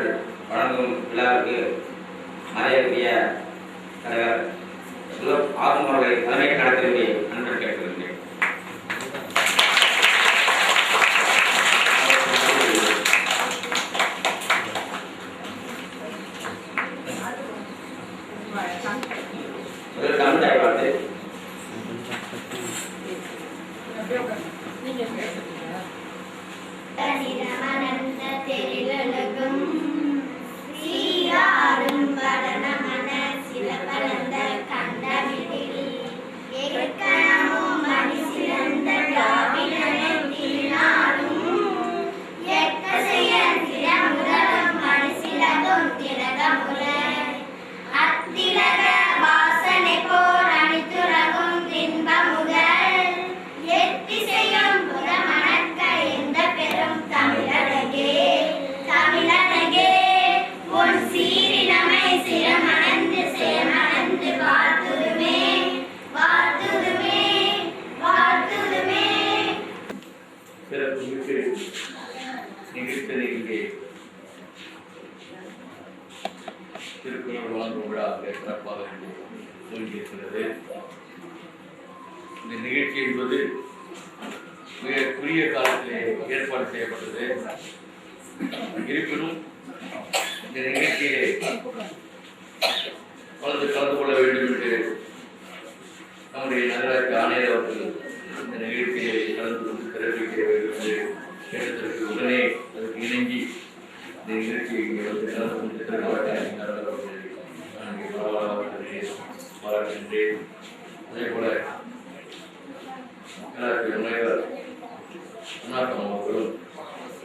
சான்றிதழ் வழங்கும் விழாவுக்கு மரியாதைக்குரிய தலைவர் ஆகும் அவர்களை தலைமை நடத்திய அன்புடன் கேட்டுக்கொள்கிறேன். தமிழ் வார்த்தை திருக்குறள் வழங்கும் விழா சிறப்பாக தோன்றியிருக்கிறது. இந்த நிகழ்ச்சி என்பது மிக குறுகிய காலத்திலே ஏற்பாடு செய்யப்பட்டது. இருப்பினும் இந்த நிகழ்ச்சியிலே கலந்து கொள்ள வேண்டும் என்று நம்முடைய நகராட்சி ஆணையர் அவர்கள் இந்த நிகழ்ச்சியை கலந்து கொண்டு தெரிவிக்க வேண்டும் என்று கேட்டதற்கு உடனே அதற்கு இணங்கி இந்த நிகழ்ச்சியை கலந்து கொண்டு பாராட்டுகின்றேன். அதே போல முனைவர் அண்ணாக்கம் அவர்களும்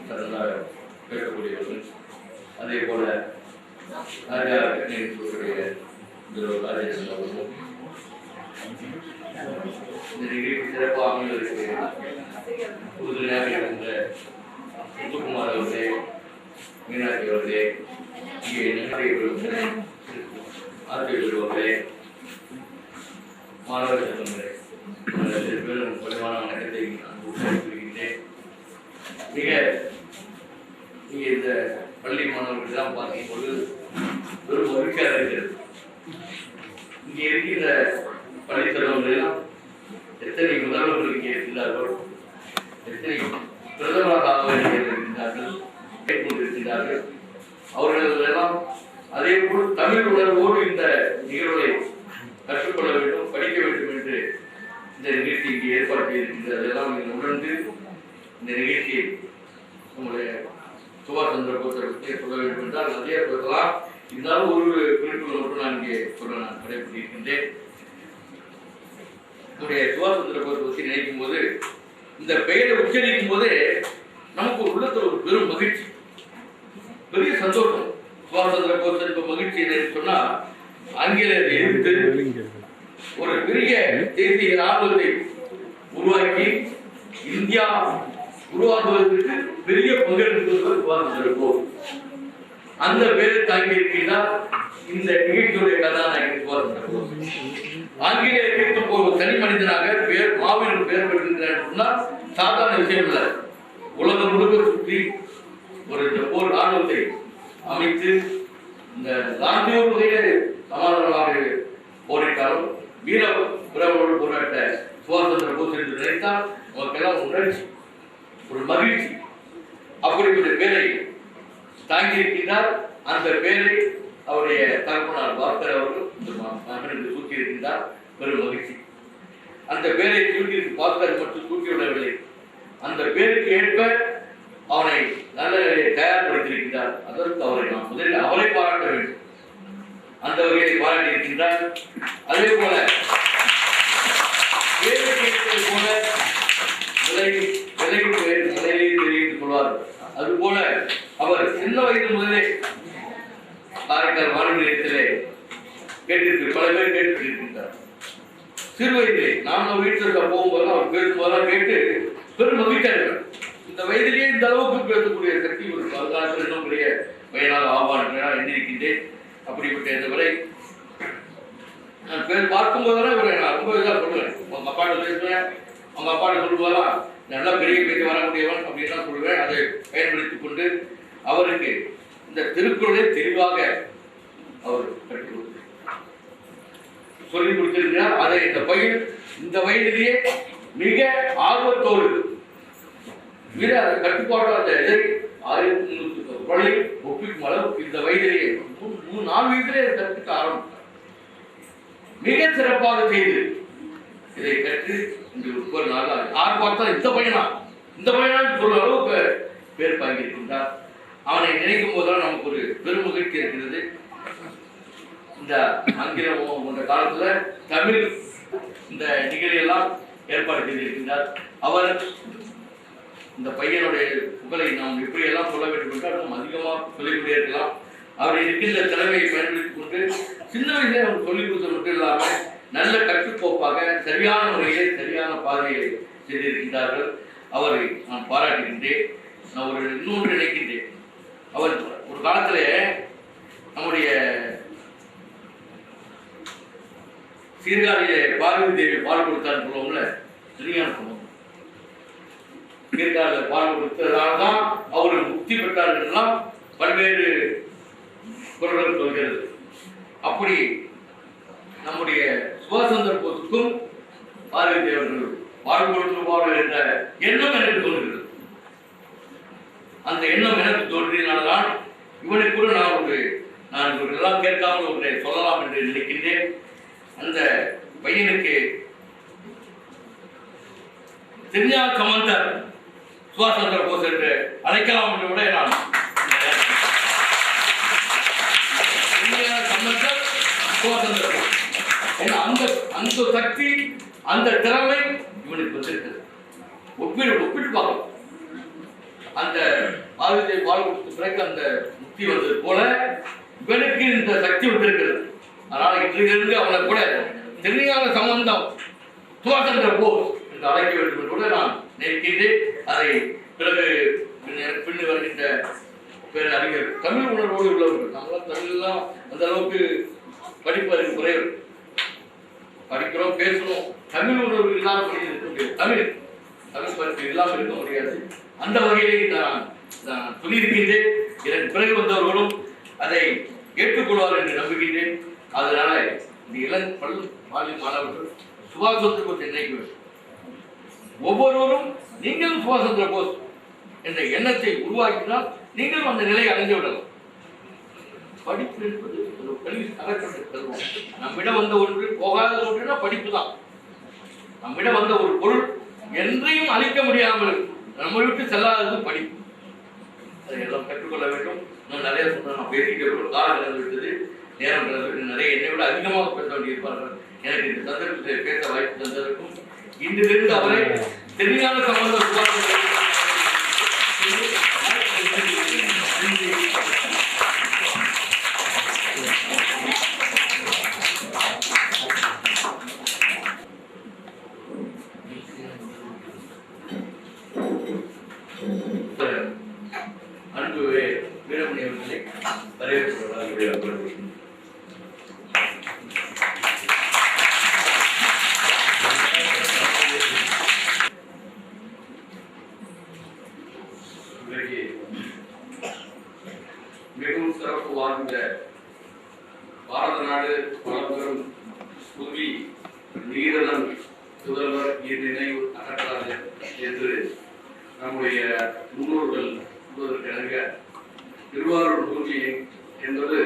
நன்றாக கேட்கக்கூடியவர்கள். அதே போல ராஜேஷ் அவர்களும் இந்த நிகழ்ச்சி சிறப்பாக அமைவதற்கு உறுதுணையாக இருக்கின்ற முத்துக்குமார் அவர்களே, மீனாட்சி அவர்களே, இங்கே நிகழ்ச்சிகளை ஆசிரியர் அவர்களே, மாணவர் செல்வங்களே, பெரும் குறைவான வணக்கத்தை அனுபவிக்கின்றேன். மிக இங்கே இந்த பள்ளி மாணவர்கள் தான் பார்க்கும்போது பெரும் மகிழ்ச்சியாக இருக்கிறது. இங்கே இருக்கின்ற பள்ளி செல்வங்கள் எத்தனை முதல்வர்கள் இங்கே இருக்கின்றார்கள், எத்தனை பிரதமராக இருக்கின்றார்கள், கேட்டுக்கொண்டிருக்கின்றார்கள். அவர்கள் எல்லாம் அதே போல் தமிழ் உணர்வோடு இந்த நிகழ்வை கற்றுக்கொள்ள வேண்டும், படிக்க வேண்டும் என்று இந்த நிகழ்ச்சி இங்கே ஏற்பாடு செய்திருக்கின்றது. அதெல்லாம் நீங்கள் உணர்ந்து இந்த நிகழ்ச்சியை உங்களுடைய சுபாஷ் சந்திர போஸை பற்றி சொல்ல வேண்டும் என்றால் நிறைய சொல்லலாம். இருந்தாலும் ஒரு குறிப்புகள் மட்டும் நான் இங்கே சொல்ல நான் கடைபிடிக்கின்றேன். நம்முடைய சுபாஷ் சந்திர போஸை பற்றி நினைக்கும் போது, இந்த பெயரை உச்சரிக்கும் போதே நமக்கு ஒரு உள்ளத்தில் ஒரு பெரும் மகிழ்ச்சி, பெரிய சந்தோஷம். சுபாஷ் சந்திர போஸ் என்ப மகிழ்ச்சி என்னன்னு சொன்னா, ஆங்கிலேயரை எதிர்த்து ஒரு பெரிய தேசிய ராணுவத்தை உருவாக்கி இந்தியா உருவாக்குவதற்கு பெரிய பங்கெடுப்பது சுபாஷ் சந்திர போஸ். அந்த பேரை தாங்கி இருக்கிறார் இந்த நிகழ்ச்சியுடைய கதாநாயகன் சுபாஷ் சந்திர போஸ். ஆங்கிலேயர் எதிர்த்து ஒரு தனி மனிதனாக மாவீரன் பெயர் பெற்றிருக்கிறார் சொன்னால் சாதாரண விஷயம் இல்லை. உலகம் முழுக்க சுற்றி ஒரு போர் ராணுவத்தை அமைத்து இந்த காந்தியோர் வகையிலே சமாதானமாக போரிட்டாலும் வீர பிரபலோடு போராட்ட சுபாஷ் சந்திர போஸ் என்று நினைத்தால் நமக்கெல்லாம் உணர்ச்சி, ஒரு மகிழ்ச்சி. அப்படிப்பட்ட பேரை தாங்கியிருக்கிறார். அந்த பேரை அவருடைய தகப்பனார் பாஸ்கர் அவர்கள் இந்த மகனுக்கு சூட்டியிருக்கின்றார். பெரும் மகிழ்ச்சி. அந்த பேரை சூட்டியிருக்கு பாஸ்கர் மட்டும் சூட்டிவிடவில்லை, அந்த பேருக்கு ஏற்ப அவனை நல்ல நிலையை தயார்படுத்தியிருக்கிறார். அதற்கு அவரை நாம் முதலில் அவரை பாராட்ட வேண்டும். அந்த வகையை பாராட்டி இருக்கின்றார். அதே போல போல நிலையிலே தெரிவித்துக் கொள்வார். அதுபோல அவர் சின்ன வயது முதலே காரைக்கால் வானொலி நிலையத்திலே கேட்டிருக்கு, பல பேர் கேட்டிருக்கின்றார். சிறு வயதிலே நாம் வீட்டிற்கு போகும்போது அவர் பேசும்போதெல்லாம் கேட்டு பெரும் மகிழ்ச்சியாக இந்த வயதிலேயே இந்த அளவுக்கு பேசக்கூடிய சக்தி ஒரு வரலாற்று இன்னும் பெரிய வயதாக ஆவான் எண்ணிருக்கின்றேன். அப்படிப்பட்ட இந்த வரை நான் பேர் பார்க்கும்போதெல்லாம் இவரை நான் ரொம்ப இதாக சொல்லுவேன். உங்க அப்பாட்ட பேசுவேன், அவங்க அப்பாட்ட சொல்லுவாரா நல்லா பெரிய பேச்சு வரக்கூடியவன் அப்படின்லாம் சொல்லுவேன். அதை பயன்படுத்தி கொண்டு அவருக்கு இந்த திருக்குறளை தெளிவாக அவர் சொல்லிக் கொடுத்திருக்கிறார். அதை இந்த பையன் இந்த வயதிலேயே மிக ஆர்வத்தோடு மிக கட்டுப்பாடு அந்த எதை 1300 குரலை ஒப்பிக்கும் அளவுக்கு இந்த வயதிலேயே 4 வயதிலே கற்றுக்க ஆரம்பித்தார். மிக சிறப்பாக செய்து இதை கற்று இன்று ஒவ்வொரு நாள் யார் பார்த்தா இந்த பையனா சொல்ற அளவுக்கு பேர் வாங்கியிருக்கின்றார். அவனை நினைக்கும் போதெல்லாம் நமக்கு ஒரு பெருமகிழ்ச்சி இருக்கிறது. இந்த ஆங்கிலம் போன்ற காலத்துல தமிழ் இந்த நிகழ்ச்சியெல்லாம் ஏற்பாடு செய்திருக்கின்றார். அவர் இந்த பையனுடைய புகழை நாம் எப்படியெல்லாம் சொல்ல வேண்டும் என்றால் நாம் அதிகமாக சொல்லிக்கொண்டே இருக்கலாம். அவர் இருக்கின்ற திறமையை பயன்படுத்திக் கொண்டு சின்ன வயதிலே அவர் சொல்லிக் கொடுத்தது மட்டும் இல்லாமல் நல்ல கட்டுக்கோப்பாக சரியான முறையிலே சரியான பாதையை செய்திருக்கின்றார்கள். அவரை நான் பாராட்டுகின்றேன். நான் இன்னொன்று நினைக்கின்றேன். அவர் ஒரு காலத்திலே நம்முடைய சீர்காழியிலே பார்வதி தேவி பால் கொடுத்தான்னு சொல்லுவோம்ல, சரியான சம்பவம். சீர்காழியில் பால் கொடுத்ததால தான் அவர் முக்தி பெற்றார்கள் எல்லாம் பல்வேறு குரல்கள் சொல்கிறது. அப்படி நம்முடைய சுபாஷ் சந்திர போஸுக்கும் பார்வதி தேவர்கள் பால் கொடுத்துருப்பார்கள் என்ற எண்ணம் எனக்கு தோன்றுகிறது. அந்த எண்ணம் எனக்கு தோன்றினால்தான் இவனுக்கு கூட நான் எல்லாம் கேட்காமல் ஒன்றை சொல்லலாம் என்று நினைக்கின்றேன். அந்த பையனுக்கு திருஞான சம்பந்தர் சுபாஷ் சந்திர போஸ் என்று அழைக்கலாம் என்று கூட நான் திருஞான சம்பந்தர் சுபாஷ் சந்திர போஸ் அந்த சக்தி அந்த திறமை இவனுக்கு வந்திருக்கிறது. ஒப்பிட்டு பார்க்கலாம். அந்த ஆயுதத்தை பால் கொடுத்த பிறகு அந்த முக்தி வந்தது போல இவனுக்கு இந்த சக்தி வந்திருக்கிறது. அதனால இன்றிலிருந்து அவனை கூட திருஞான சம்பந்தம் சுபாஷ் சந்திர போஸ் என்று அழைக்க வேண்டும் என்று கூட நான் நினைக்கின்றேன். அதை பிறகு பின்னு வருகின்ற பேர் அறிஞர் தமிழ் உணர்வோடு உள்ளவர்கள். நம்மளாம் தமிழ்லாம் அந்த அளவுக்கு படிப்பதற்கு குறைவு. படிக்கிறோம், பேசணும், தமிழ் உணர்வு இல்லாமல் இருக்க முடியாது. தமிழ் படிப்பு இல்லாமல் இருக்க முடியாது. அந்த வகையிலே நான் சொல்லியிருக்கின்றேன். இதற்கு பிறகு வந்தவர்களும் அதை ஏற்றுக்கொள்வார் என்று நம்புகின்றேன். அதனால இந்த பள்ளி மாணவர்கள் சுபாஷ் சந்திர போஸ் நினைக்க வேண்டும். ஒவ்வொருவரும் நீங்களும் சுபாஷ் சந்திர போஸ் என்ற எண்ணத்தை உருவாக்கினால் நீங்களும் அந்த நிலையை அடைந்து விடலாம். படிப்பு என்பது ஒரு கல்வி அகற்றப்பட்ட செல்வம். நம்மிடம் வந்த ஒன்று போகாத ஒன்றுனா படிப்பு தான். நம்மிடம் வந்த ஒரு பொருள் என்றையும் அழிக்க முடியாமல் நம்ம விட்டு செல்லாதது படிப்பு. அதை எல்லாம் கற்றுக்கொள்ள வேண்டும். இன்னும் நிறைய சொன்ன நான் பேசிக்கிட்டு ஒரு காலம் கடந்து விட்டது, நேரம் கடந்து விட்டு நிறைய என்னை விட அதிகமாக பேச வேண்டியிருப்பார்கள். எனக்கு இந்த சந்தர்ப்பத்தில் பேச வாய்ப்பு தந்ததற்கும் இன்றிலிருந்து அவரை தெரியாத சம்பந்தம் அன்பு வீரமணி அவர்களை வரவேற்கிறார்கள். மிகவும் சிறப்பு வாய்ந்த பாரத நாடு பழம்பெரும் புவி நீரதன் முதல்வர் நினைவு அகற்றாது என்று நம்முடைய முன்னோர்கள் சொல்வதற்கிணங்க திருவாரூர் பூமி என்பது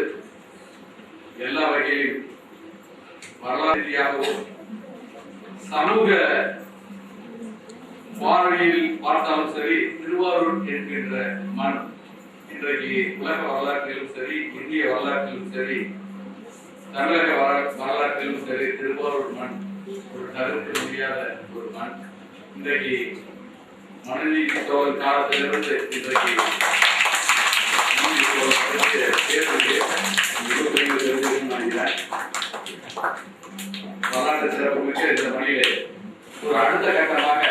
எல்லா வகையிலும் வரலாறு ரீதியாகவும் சமூக பார்வையில் பார்த்தாலும் சரி, திருவாரூர் என்கின்ற மண் இன்றைக்கு உலக வரலாற்றிலும் சரி, இந்திய வரலாற்றிலும் சரி, தமிழக வரலாற்றிலும் சரி, திருவாரூர் மண் ஒரு தவிர்க்க முடியாத ஒரு மண். இன்றைக்கு மனுநீதி சோழன் காலத்திலிருந்து இன்றைக்கு வரலாற்று சிறப்புமிக்க இந்த மொழியிலே ஒரு அடுத்த கட்டமாக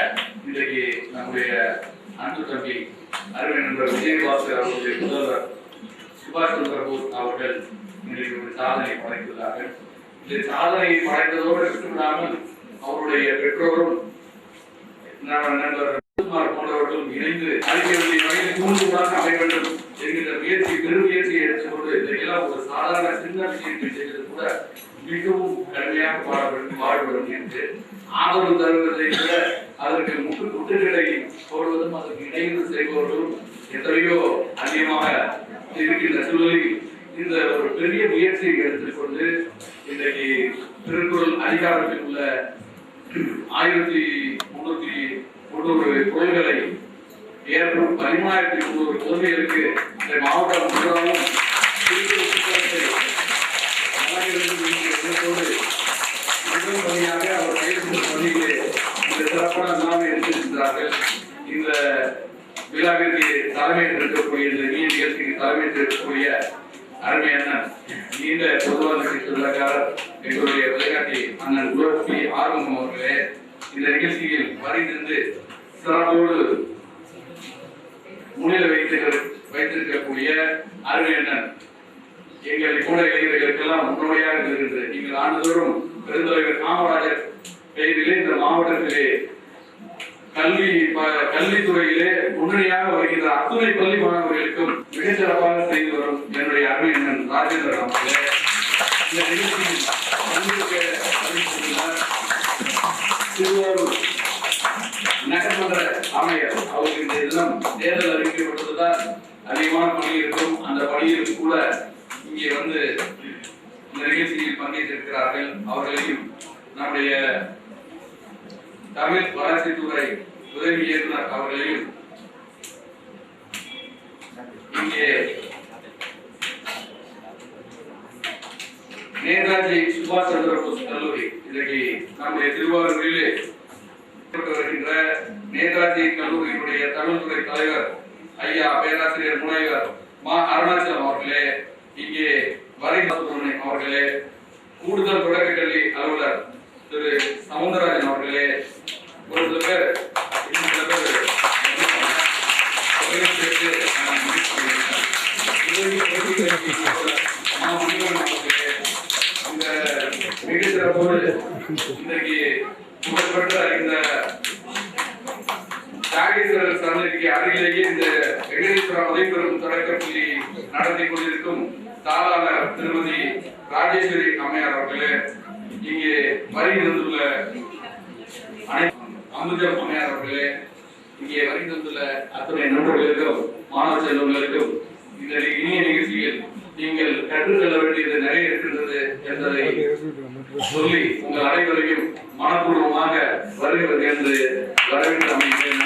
இன்றைக்கு நம்முடைய அன்பு தம்பி அருமை நண்பர் விஜயபாஸ்கர் அவர்களுடைய முதல்வர் சுபாஷ் சந்திர போஸ் அவர்கள் இன்றைக்கு ஒரு சாதனை படைத்துள்ளார்கள். இந்த சாதனையை படைத்ததோடு விட்டுவிடாமல் அவருடைய பெற்றோரும் நண்பர் போன்றவர்களும் இணைந்து அறிக்கையை வகையில் தூண்டுகோலாக அமைய வேண்டும் என்கிற முயற்சி பெரும் முயற்சி சின்ன விஷயங்கள் செய்வது கூட மிகவும் கடுமையாக பாடுபடும் என்று ஆதரவு தருவதை விட அதற்கு முட்டுகளை போடுவதும் அதற்கு இடையூறு செய்பவர்களும் எத்தனையோ அதிகமாக இருக்கின்ற சூழலில் இந்த ஒரு பெரிய முயற்சியை எடுத்துக்கொண்டு இன்றைக்கு திருக்குறள் அதிகாரத்தில் உள்ள 1300 குறள்களை ஏற்படும் 10300 குழந்தைகளுக்கு இந்த மாவட்டம் முழுவதும் முதல் பணியாக அவர் கைது பணியிலே இந்த சிறப்பான விழாவை எடுத்திருக்கிறார்கள். இந்த விழாவிற்கு தலைமையேற்றிருக்கக்கூடிய இந்த நிகழ்ச்சிக்கு தலைமையேற்றிருக்கக்கூடிய அருமை அண்ணன் நீண்ட பொதுவாக சொந்தக்காரர் எங்களுடைய வழிகாட்டி அண்ணன் குலோபி ஆர்வம் அவர்களே இந்த நிகழ்ச்சியில் வருகின்ற சிறப்போடு முன்னிலை வைத்திருக்கக்கூடிய அருமை அண்ணன் எங்களை கூட இளைஞர்களுக்கெல்லாம் முன்னோடியாக இருக்கின்ற நீங்கள் ஆண்டுதோறும் பெருந்தலைவர் காமராஜர் பெயரிலே இந்த மாவட்டத்திலே கல்வித்துறையிலே முன்னணியாக வருகின்ற அத்துணை பள்ளி மாணவர்களுக்கும் மிகச்சிறப்பாக செய்து வரும் என்னுடைய அருமை அண்ணன் ராஜேந்திரன் அவர்களே இந்த நிகழ்ச்சியில் திருவாரூர் நகர்மன்ற ஆணையர் அவருக்கு இந்த தினம் தேர்தல் அறிவிக்கப்பட்டதுதான் அதிகமான பணி இருக்கும். அந்த பணியில் கூட இங்கே வந்து இந்த நிகழ்ச்சியில் பங்கேற்றிருக்கிறார்கள். அவர்களையும் நம்முடைய தமிழ் வளர்ச்சித்துறை உதவி இயக்குனர் அவர்களையும் இங்கே நேதாஜி சுபாஷ் சந்திர போஸ் கல்லூரி இன்றைக்கு நம்முடைய திருவாரூரிலே வருகின்ற நேதாஜி கல்லூரியினுடைய தமிழ்துறை தலைவர் ஐயா பேராசிரியர் முனைவர் மா அருணாச்சலம் அவர்களே, இங்கே வரைமத்துவனை அவர்களே, கூடுதல் தொடக்க கல்வி அலுவலர் திரு சவுந்தரராஜன் அவர்களே, ஒரு சில பேர் இந்த மிக சிறப்போடு இன்றைக்கு புகழ்பெற்ற இந்த தியாகேஸ்வரர் சரணத்திற்கு அருகிலேயே இந்த வெங்கடேஸ்வரர் உதவிபெறும் தொடக்கப்பள்ளி நடத்தி கொண்டிருக்கும் தாளாளர் திருமதி ராஜேஸ்வரி அம்மையார் அவர்களே, இங்கே வருகின்ற அமுதம் அம்மையார் அவர்களே, இங்கே வருகின்ற அத்தனை நண்பர்களுக்கும் மாணவ செல்வங்களுக்கும் இந்த இனிய நிகழ்ச்சியில் நீங்கள் கற்றுக்கொள்ள வேண்டியது நிறைய இருக்கின்றது என்பதை சொல்லி உங்கள் அனைவரையும் மனப்பூர்வமாக வருகிறது என்று வரவேற்று அமைக்கிறேன்.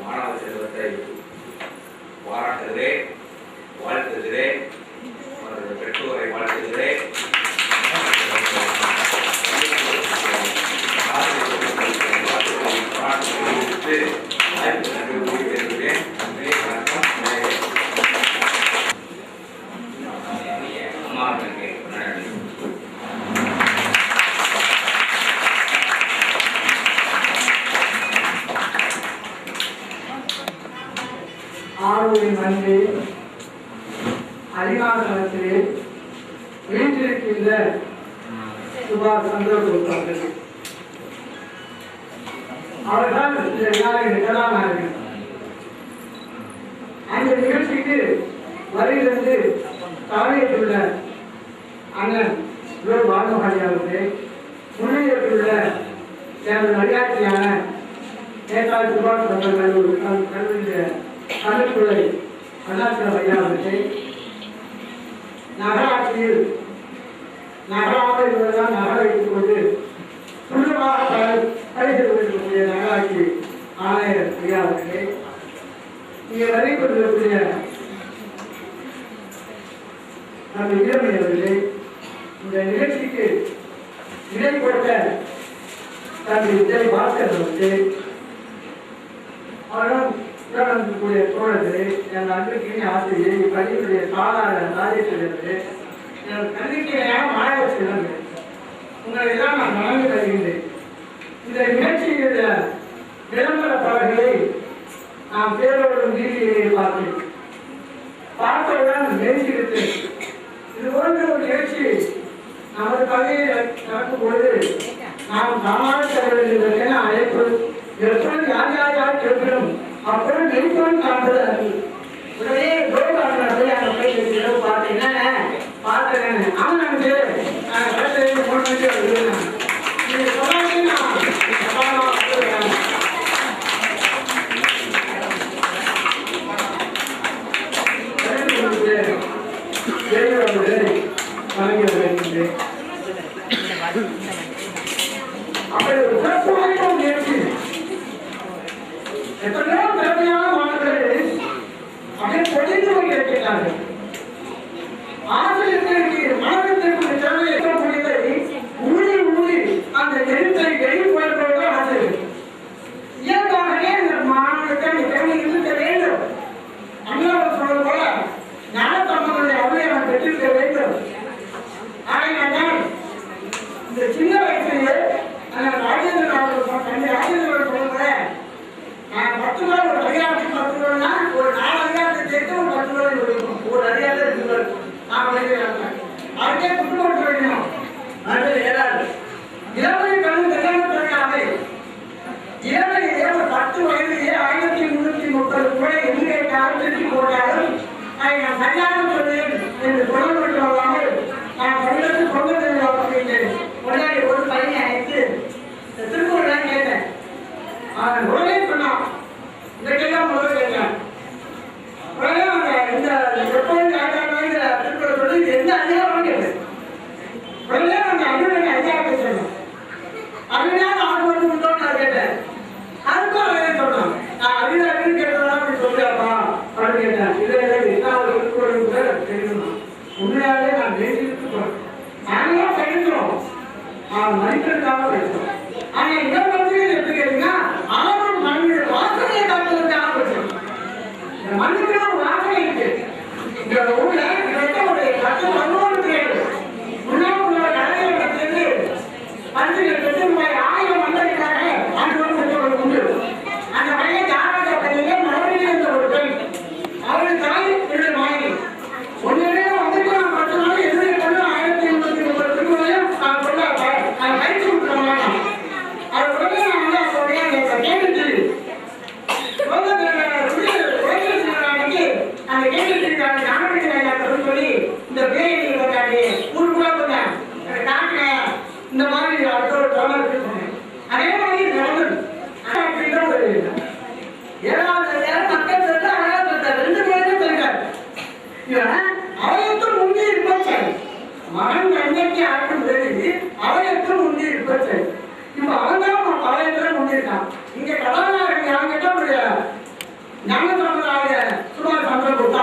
மாணவ செல்வத்தை பாராட்டுகிறேன், வாழ்த்துகிறேன், பெற்றோரை வாழ்த்துகிறேன். ஆளுநரின் நன்றி அதிகாரத்திலே வீட்டிருக்கின்ற சுபாஷ் சந்திர போஸ் அவர்கள் அவர்தான் இந்த விநாயகர் கதாநாயகன். அந்த நிகழ்ச்சிக்கு வருகிறது தலைமையேற்றுள்ள அண்ணன் பானுமதி அவர்களே, முன்னிலையுள்ள எனது வழிகாட்டியான நேதாஜி சுபாஷ் சந்திர கல்லூரிய கல்வித்துறை அண்ணாசிரம் ஐயா அவர்களே, நகராட்சியில் நகராக இருந்ததான் நகர வைத்துக் கொண்டு துரிதமாக பணிந்து கொண்டிருக்கக்கூடிய நகராட்சி ஆணையர் ஐயா அவர்களே, இங்கே வருகை கொண்டிருக்கக்கூடிய நம்ம இளமை அவர்களே, இந்த நிகழ்ச்சிக்கு இடை கொடுத்த தந்தை விஜய் பாஸ்கர் அவர்களே, அவர்களுடைய தோழர்களே, என் அன்பிற்கினி ஆசிரியை பள்ளியுடைய சாதாரண ராஜேஸ்வரர்களே, எனது கல்விக்கையான மாணவ செல்வங்களே, உங்களை எல்லாம் நான் வழங்கி வருகின்றேன். இந்த நிகழ்ச்சியுடைய விளம்பர பலர்களை நாம் பேரோடும் நீதியை பார்த்தேன். பார்த்தவுடன் நேசிக்கிறேன். இது போன்ற ஒரு நிகழ்ச்சி நமது பள்ளியில் நடக்கும் பொழுது நாம் சமாளிக்க வேண்டியதற்கென அழைப்பு எப்பொழுது யார் யார் கேட்கணும் அப்பொழுது நெருக்கம் காண்பது அது. உடனே கோபாலனை அங்கே போய் இரவு பார்த்தீங்கன்னா பார்த்தேன் அவன் நமக்கு கடைசியில் 3 மணிக்கு எழுதுனான். நீங்கள் சொன்னாங்கன்னா வழங்கி வருகின்றேன். அப்படி ஒரு சிறப்பு வாய்ந்த முயற்சி எத்தனையோ திறமையான மாணவர்கள் அப்படியே பொழிந்து கொண்டிருக்கிறார்கள். ஆசிரியர்களுக்கு மாணவர்களுக்கு திறமை இருக்கக்கூடியதை ஊழி ஊழி அந்த எழுத்தை வெளியில் போயிருப்பவர்கள் ஆசிரியர். இயல்பாகவே இந்த மாணவர்களுக்கு அந்த திறமை இருக்க வேண்டும். அண்ணாவர் சொன்னது போல ஞானத்தம்மனுடைய அருளை நாம் பெற்றிருக்க வேண்டும். ஆனால் இந்த சின்ன வயசுலேயே ராஜேந்திரன் அவர்கள் சொல்லுங்க, நான் 10 நாள் ஒரு அதிகாரத்துக்கு 10 ரூபாய்னா ஒரு 4 அதிகாரத்தை சேர்த்து ஒரு 10 ரூபாய் கொடுக்கணும். ஒரு அதிகாரத்தை 2 ரூபாய் நான் வழங்குறாங்க. அதுக்கே குடும்பம் வைக்கணும். அது ஏதாவது இளமை கல்வி கல்யாணத்திற்காக இளமை 10 வயதிலேயே 1330 ரூபாய் எங்கே காலத்திற்கு போட்டாலும் அதை நான் கல்யாணம் சொல்வேன் என்று சொல்லப்பட்டு வராமல் நான் பள்ளிக்கு பொங்கல் கொண்டாடி ஒரு பையனை அழைத்து திருக்குறள் கேட்டேன். அவன் உடனே சொன்னான், இந்த கேள்வி முதல்ல கேட்டேன். உடனே இந்த எப்போது திருக்குறள் சொல்லி எந்த அதிகாரம் கேட்டேன். உடனே அந்த அருணை அதிகாரத்தை சொன்னேன். அருணாக ஆர்வம் உண்டோன்னு நான் கேட்டேன். அதுக்கும் அதே சொன்னான். நான் அருண் கேட்டதா அப்படி சொல்லியாப்பா அப்படின்னு கேட்டேன். இதை என்ன திருக்குறள் கூட தெரியுமா? உண்மையாலே நான் நேசித்து போறேன். நாங்களாம் படிக்கிறோம், மனிதனுக்காக படிக்கிறோம். ஆனா இந்த பகுதியில் எப்படி கேட்டீங்கன்னா அவரும் மனித வாசனையை காட்டுவதற்காக படிக்கிறோம். இந்த மண்ணுக்கு ஒரு வாசனை இருக்கு. இந்த ஊர்ல ஒரு 10 11 பேர் முன்னாள் கலைஞர்களிடத்திலிருந்து 5 லட்சம் ரூபாய் 1000 மண்டலுக்காக அனுபவம் உண்டு. அந்த பையன் ஜாதக பள்ளியிலே மறுபடியும் இருந்த ஒரு பெண், அவருடைய தாய் 2 மாணவி. ஒன்றுமே வந்துட்டு நான் 10 நாள் எதிரே கொண்டு 1830 திருக்குறளையும் நான் பயிற்சி கொடுத்துருவாங்க. அது உடனே நான் வந்து அவருடைய கேள்வி அந்த கேள்விக்கான ஞானத்தை சொல்லி இந்த பேரை ஊருக்குள்ள போட்டேன் காட்டுங்க. இந்த மாதிரி அடுத்த ஒரு தொடர் சொன்னேன். அதே மாதிரி நடந்தது. ஏழாவது மக்கள் சொல்ல அழகா சொல்றாரு. 2 பேரும் சொல்றாரு. அவயத்தில் முந்தி இருப்பது மகன் தந்தைக்கு ஆட்டும் தெரிஞ்சு அவயத்தில் முந்தி இருப்பது. இப்ப அவன் தான் அவயத்தில் முந்தி இருக்கான். இங்க கதாநாயகன் யாங்கிட்ட ஒரு ஞானசம்பராய சுபாஷ் சந்திர போஸ்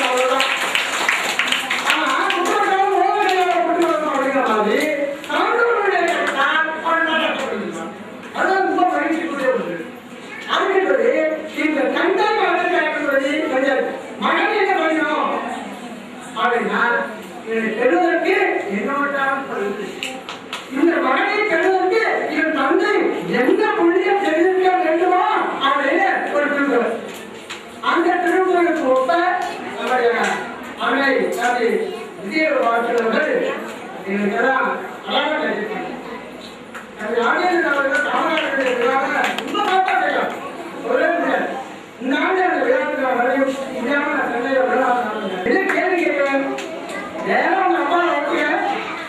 அவ்வளவுதான். ஆனா குற்றக்காரன் அப்படிங்கிற மாதிரி அதான் ரொம்ப மகிழ்ச்சிக்குரிய ஒன்று. அதுக்கு இந்த கண்டை மகன் என்ன பண்ணணும் அப்படின்னா கெடுவதற்கு என்னோட்டாலும் சொல்லுது. இந்த மகனை கெடுவதற்கு இவன் தந்தை எந்த புள்ளியம் தெரிவிக்க வேண்டுமோ அப்படின்னு ஒரு திருக்குறள். அந்த திருக்குறளுக்கு ஒப்ப நம்முடைய அன்னை விஜய வாசகர்கள் எங்களுக்கெல்லாம் அழகாக அது ராஜேந்திர அவர்கள் காமராஜருடைய விழாவை ரொம்ப பார்த்தா செய்யும் ஒரே முடியாது. இந்த ஆண்டு அந்த விழாவுக்கு வரையும் இல்லாம சென்னையில விழா என்ன கேள்வி கேட்கிறேன் ஏன்னா உங்க அப்பா ஓகே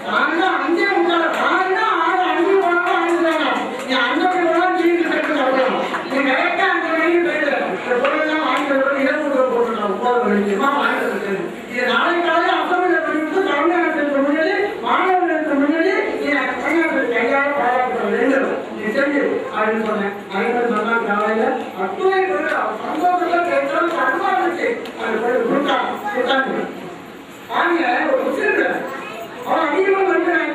நான் தான் அஞ்சே முக்கால் நான் தான் 6 5 போனாலும் ஆண்டுதாங்க நீ அஞ்சு விழா நீங்க கேட்டு அவ்வளோ நீ கரெக்டா 5 மணிக்கு போயிடு இந்த பொருளெல்லாம் வாங்கி இரவு போட்டுருக்காங்க போதும் நிச்சயமா வாங்கிட்டு இது நாளைக்கு காலையில் அசம்பிளில் பண்ணிவிட்டு தமிழ்நாட்டுக்கு முன்னாடி மாணவர்களுக்கு முன்னாடி நீ தமிழ்நாட்டுக்கு கையாள பாராட்ட வேண்டும் நீ செஞ்சு அப்படின்னு சொன்னேன். அதே சொன்னா காலையில அத்துணை சந்தோஷத்துல கேட்டாலும் அன்பா இருந்துச்சு அது கொடுத்தாங்க வாங்க ஒரு முஸ்லிம் அவன் அதிகமாக வருகிறான்.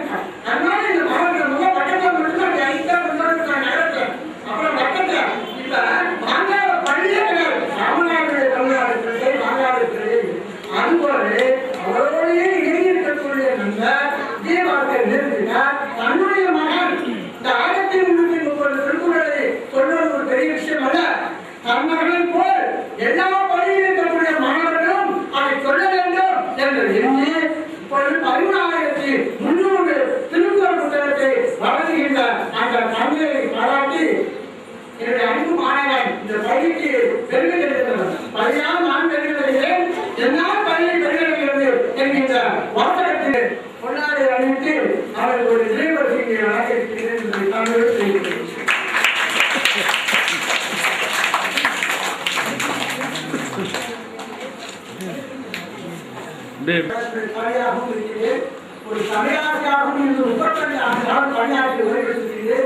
அதனால இந்த மாவட்டம் பக்கத்தில் மட்டும்தான் ஐட்டா கொண்டாடுறாங்க நகரத்தை அப்புறம் பக்கத்துல இப்ப மாங்காவ பள்ளியே கிடையாது ராமநாடுடைய தமிழ்நாடு மாங்காடு இருக்கிறது. அதுபோல அவரோடையே இணைந்து இருக்கக்கூடிய நம்ம விஜயபாஸ்கர் நிறுத்தினார் தன்னுடைய மகன் இந்த 1330 திருக்குறளை சொல்வது ஒரு பெரிய விஷயம் அல்ல. தன் மகன் போல் எல்லா பள்ளியில் இருக்கக்கூடிய மாணவர்களும் அதை சொல்ல வேண்டும் என்று எண்ணி இப்பொழுது 16,300 திருக்குறள் புத்தகத்தை வழங்குகின்ற அந்த தமிழை பாராட்டி என்னுடைய அன்பு மாணவன் இந்த பள்ளிக்கு பெருமை தெரிவித்தவர் பள்ளியால் நான் பெருமைப்படுகிறேன் என்னால் பள்ளியை பெருமைப்படுகிறது என்கின்ற வாசகத்தில் கொண்டாடி அணிவித்து அவர்கள் ஒரு இளைவரசியை அழைக்கிறேன் என்று தமிழ் செய்கிறேன். பணியாகவும் இருக்கிறேன் ஒரு தமிழாசியாகவும் இன்று 35 ஆண்டுகளால் பணியாற்றி வருகிறது.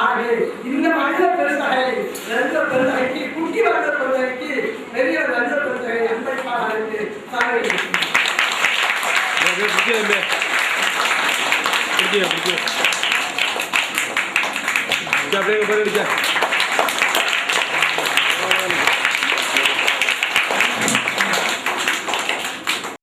ஆகவே இந்த மனித பெருந்தகை நல்ல பெருந்தகைக்கு குட்டி வளர்ந்த பெருந்தகைக்கு பெரிய நல்ல பெருந்தகை அன்பைப்பாக இருக்கு சார்